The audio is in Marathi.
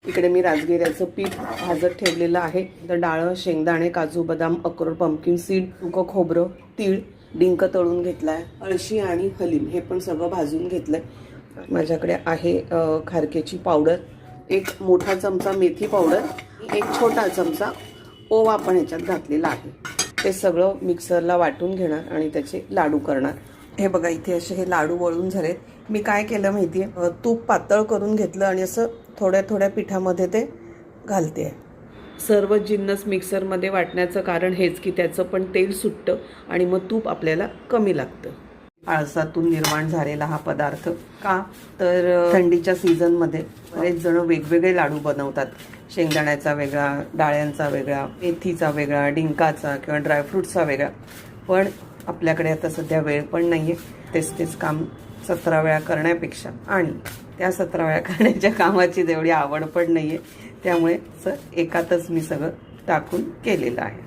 इकडे मी राजगिऱ्याचं पीठ भाजत ठेवलेलं आहे. तर डाळ, शेंगदाणे, काजू, बदाम, अक्रोड, पंपकिन सीड, सुकं खोबरं, तीळ, डिंक तळून घेतलाय, अळशी आणि हलीम हे पण सगळं भाजून घेतलंय. माझ्याकडे आहे खारकेची पावडर, एक मोठा चमचा मेथी पावडर, एक छोटा चमचा ओवा पण ह्याच्यात घातलेला आहे. ते सगळं मिक्सरला वाटून घेणार आणि त्याचे लाडू करणार. हे बघा इथे असे हे लाडू वळून झालेत. मी काय केलं माहिती आहे, तूप पातळ करून घेतलं आणि असं थोड्या थोड्या पिठामध्ये ते घालते. सर्व जिन्नस मिक्सरमध्ये वाटण्याचं कारण हेच की त्याचं पण तेल सुटतं आणि मग तूप आपल्याला कमी लागतं. आळसातून निर्माण झालेला हा पदार्थ का तर थंडीच्या सीझनमध्ये बरेच जण वेगवेगळे लाडू बनवतात. शेंगदाण्याचा वेगळा, डाळ्यांचा वेगळा, मेथीचा वेगळा, डिंकाचा किंवा ड्रायफ्रूटचा वेगळा. पण आपल्याकडे आता सध्या वेळ पण नाही आहे. तेच काम 17 वेळा करण्यापेक्षा आणि त्या 17 वेळा करण्याच्या कामाची तेवढी आवड पण नाही आहे. त्यामुळे एकातच मी सगळं टाकून केलेलं आहे.